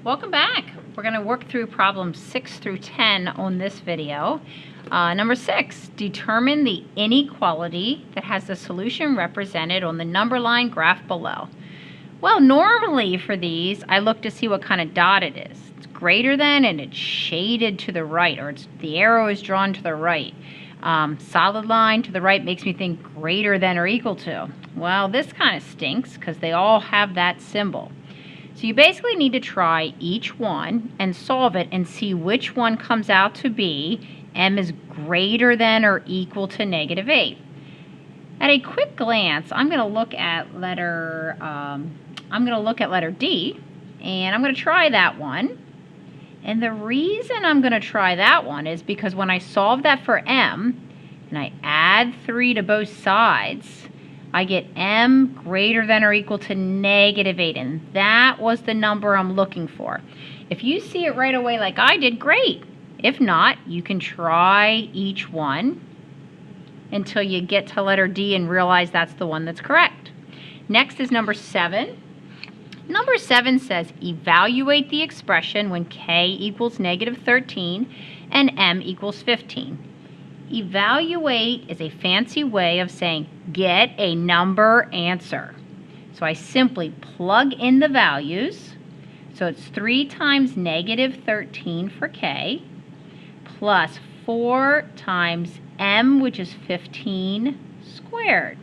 Welcome back. We're going to work through problems 6 through 10 on this video. Number 6, determine the inequality that has the solution represented on the number line graph below. Well, normally for these, I look to see what kind of dot it is. It's greater than and it's shaded to the right, or the arrow is drawn to the right. Solid line to the right makes me think greater than or equal to. Well, this kind of stinks because they all have that symbol. So you basically need to try each one and solve it and see which one comes out to be m is greater than or equal to -8. At a quick glance, I'm going to look at letter D, and I'm going to try that one. And the reason I'm going to try that one is because when I solve that for m and I add 3 to both sides, I get m greater than or equal to -8, and that was the number I'm looking for. If you see it right away like I did, great. If not, you can try each one until you get to letter D and realize that's the one that's correct. Next is number 7. Number 7 says evaluate the expression when k equals -13 and m equals 15. Evaluate is a fancy way of saying get a number answer. So I simply plug in the values. So it's 3 times -13 for k plus 4 times m, which is 15 squared.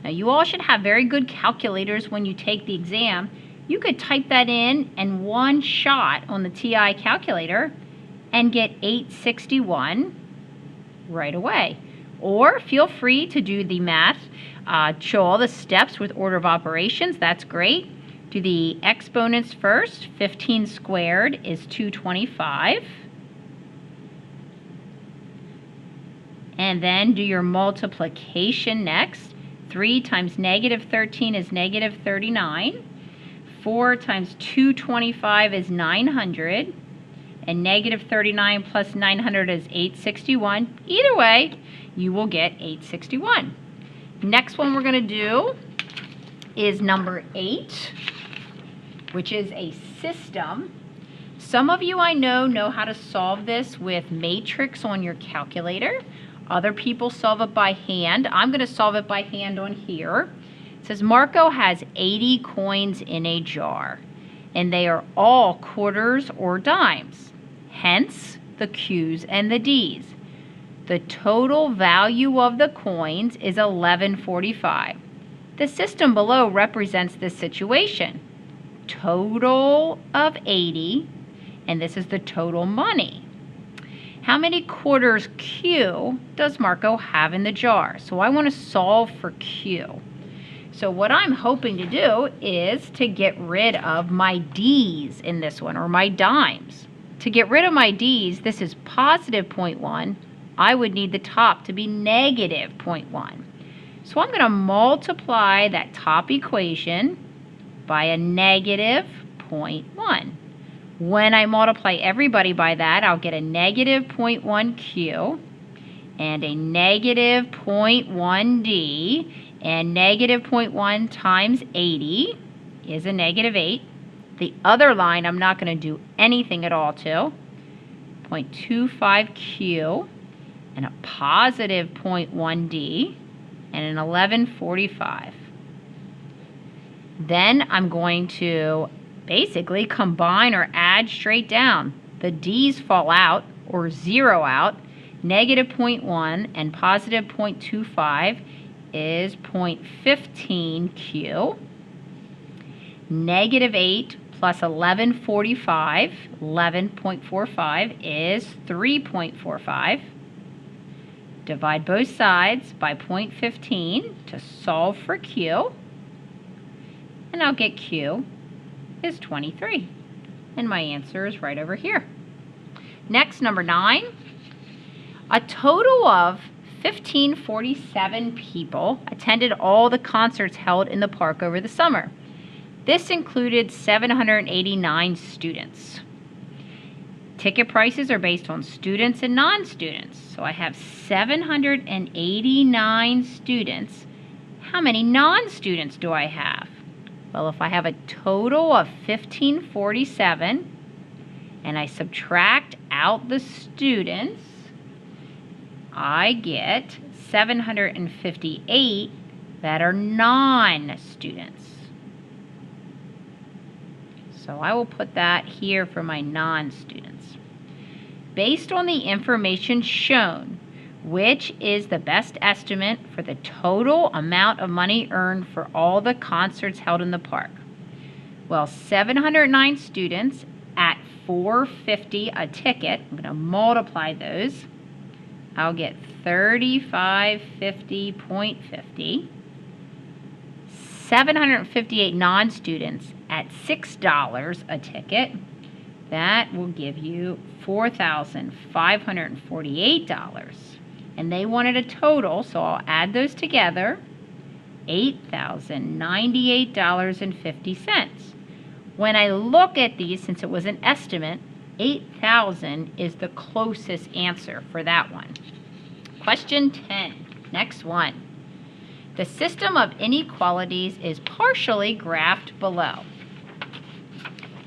Now you all should have very good calculators when you take the exam. You could type that in one shot on the TI calculator and get 861 right away. Or feel free to do the math, show all the steps with order of operations. That's great. Do the exponents first. 15 squared is 225. And then do your multiplication next. 3 times -13 is -39. 4 times 225 is 900. And -39 plus 900 is 861. Either way, you will get 861. Next one we're going to do is number 8, which is a system. Some of you I know how to solve this with matrix on your calculator. Other people solve it by hand. I'm going to solve it by hand on here. It says Marco has 80 coins in a jar, and they are all quarters or dimes. Hence, the Q's and the D's. The total value of the coins is $11.45. The system below represents this situation. Total of 80, and this is the total money. How many quarters Q does Marco have in the jar? So I want to solve for Q. So what I'm hoping to do is to get rid of my D's in this one, or my dimes. To get rid of my D's, this is positive 0.1. I would need the top to be negative 0.1. So I'm going to multiply that top equation by a negative 0.1. When I multiply everybody by that, I'll get a negative 0.1 Q and a negative 0.1 D, and negative 0.1 times 80 is a -8. The other line I'm not going to do anything at all to. 0.25 Q and a positive 0.1 D and an 11.45. Then I'm going to basically combine or add straight down. The D's fall out or zero out. Negative 0.1 and positive 0.25 is 0.15 Q. Negative 8 plus 11.45, 11.45 is 3.45. Divide both sides by 0.15 to solve for Q. And I'll get Q is 23. And my answer is right over here. Next, number 9. A total of 1,547 people attended all the concerts held in the park over the summer. This included 789 students. Ticket prices are based on students and non-students. So I have 789 students. How many non-students do I have? Well, if I have a total of 1547 and I subtract out the students, I get 758 that are non-students. So I will put that here for my non-students. Based on the information shown, which is the best estimate for the total amount of money earned for all the concerts held in the park? Well, 709 students at $4.50 a ticket. I'm going to multiply those. I'll get 3550.50. 758 non-students at $6 a ticket. That will give you $4,548. And they wanted a total, so I'll add those together, $8,098.50. When I look at these, since it was an estimate, 8,000 is the closest answer for that one. Question 10, next one. The system of inequalities is partially graphed below.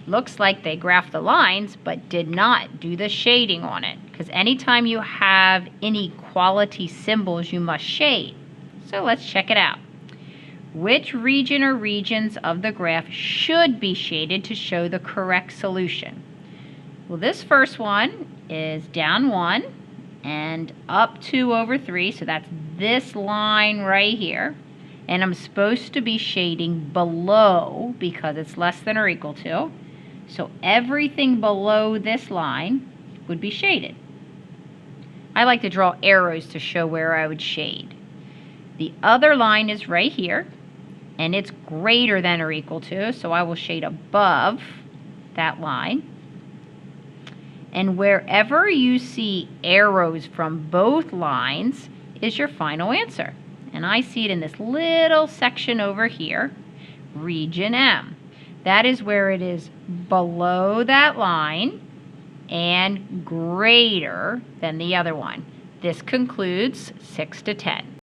Looks like they graphed the lines, but did not do the shading on it, because anytime you have inequality symbols, you must shade. So let's check it out. Which region or regions of the graph should be shaded to show the correct solution? Well, this first one is down 1 and up 2/3, so that's this line right here. And I'm supposed to be shading below because it's less than or equal to. So everything below this line would be shaded. I like to draw arrows to show where I would shade. The other line is right here, and it's greater than or equal to, so I will shade above that line. And wherever you see arrows from both lines is your final answer. And I see it in this little section over here, region M. That is where it is below that line and greater than the other one. This concludes 6 to 10.